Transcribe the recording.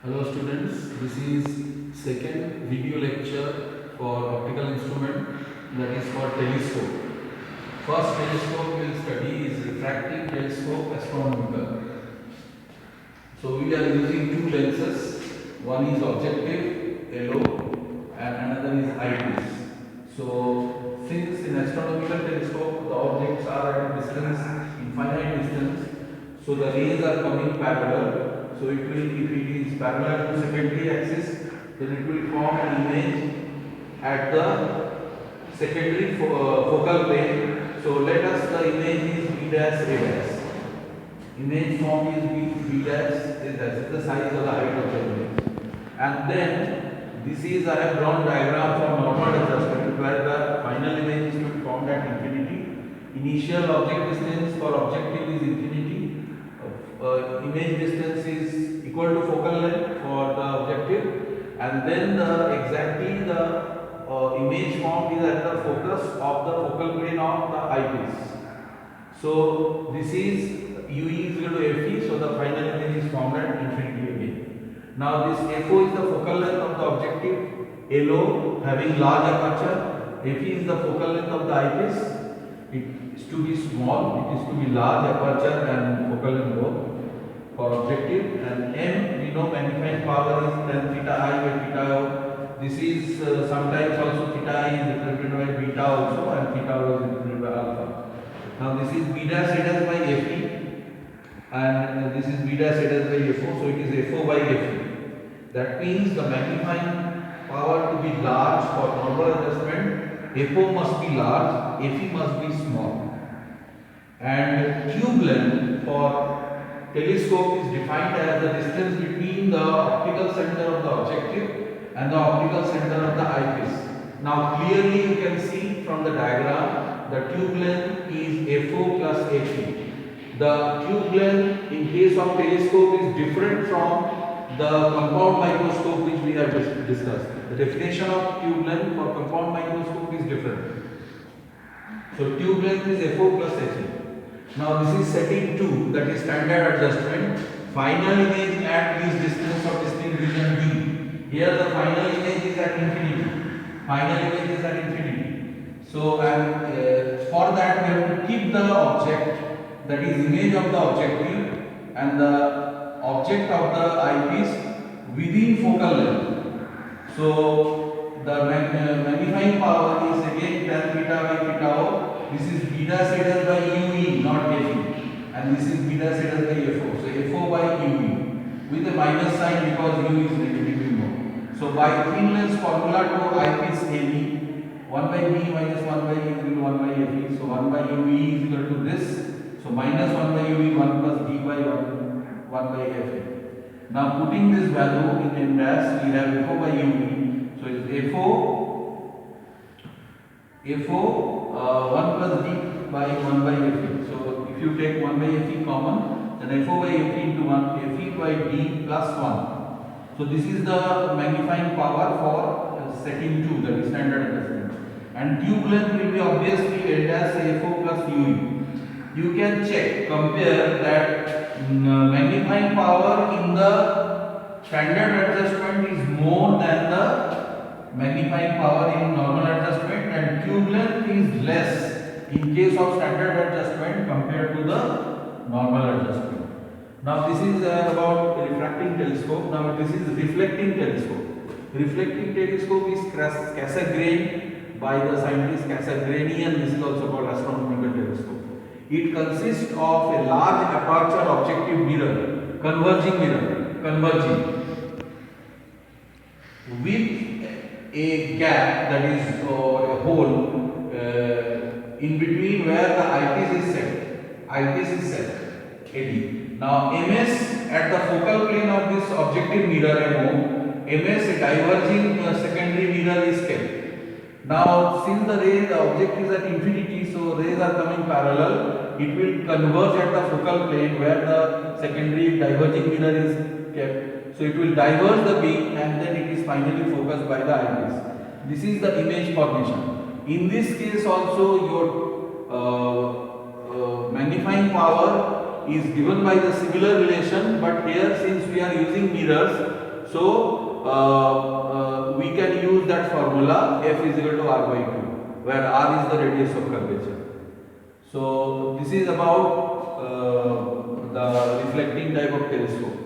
Hello students, this is second video lecture for optical instrument, that is for telescope. First telescope we will study is refracting telescope astronomical. So we are using two lenses, one is objective LO and another is eyepiece. So since in astronomical telescope the objects are at a distance, infinite distance, so the rays are coming parallel. So it will, if it is parallel to secondary axis, then it will form an image at the secondary focal plane. So let us, the image is B dash A dash. Image form is B dash A dash, the size of the height of the image. And then this is, I have drawn diagram for normal adjustment where the final image is to be formed at infinity. Initial object distance for objective is infinity. Image distance is equal to focal length for the objective, and then exactly the image formed is at the focus of the focal plane of the eyepiece. So this is UE is equal to FE, so the final image is formed at infinity again. Now this FO is the focal length of the objective, LO having large aperture, FE is the focal length of the eyepiece. It is to be small, it is to be large aperture and focal length both for objective, and M we know magnifying power is tan theta I by theta O. This is sometimes also theta I is represented by beta also and theta O is represented by alpha. Now this is B dash A dash by Fe and this is B dash A dash by FO, so it is FO by Fe. That means the magnifying power to be large for normal adjustment, FO must be large, Fe must be small, and tube length for telescope is defined as the distance between the optical center of the objective and the optical center of the eyepiece. Now clearly you can see from the diagram the tube length is FO plus Fe. The tube length in case of telescope is different from the compound microscope which we have discussed. The definition of tube length for compound microscope is different. So tube length is FO plus Fe. Now this is setting 2, that is standard adjustment. Final image at this distance of distinct region D. Here the final image is at infinity. Final image is at infinity. So for that we have to keep the object, that is image of the objective and the object of the eyepiece within focal length. So the magnifying power is again tan theta by theta O. This is B dash A dash by UE, not Fe, and this is B dash A dash by FO. So FO by UE with a minus sign because U is negatively more. So by thin lens formula to eyepiece AB, 1 by B minus 1 by E equal to 1 by Fe. So 1 by UE is equal to this. So minus 1 by UE, 1 plus D by 1 by Fe. Now putting this value in M dash, we have FO by UE. So it's FO 1 plus D by 1 by Fe. So if you take 1 by Fe common, then FO by Fe into 1, Fe by D plus 1. So this is the magnifying power for setting 2, that is standard adjustment. And tube length will be obviously L dash FO plus UE. You can check, compare that magnifying power in the standard adjustment is more than the magnifying power in normal adjustment, and tube length is less in case of standard adjustment compared to the normal adjustment. Now this is about refracting telescope. Now this is reflecting telescope. Reflecting telescope is Cassegrain by the scientist Cassegrainian. This is also called astronomical telescope. It consists of a large aperture objective mirror, converging with a gap, that is a hole in between where the eyepiece is set. AD. Now MS at the focal plane of this objective mirror MO, MS a diverging secondary mirror is kept. Now since the object is at infinity, so rays are coming parallel, it will converge at the focal plane where the secondary diverging mirror is kept. So it will diverge the beam and then it is finally focused by the eyepiece. This is the image formation. In this case also your magnifying power is given by the similar relation, but here since we are using mirrors, So we can use that formula F is equal to R by 2, where R is the radius of curvature. So this is about the reflecting type of telescope.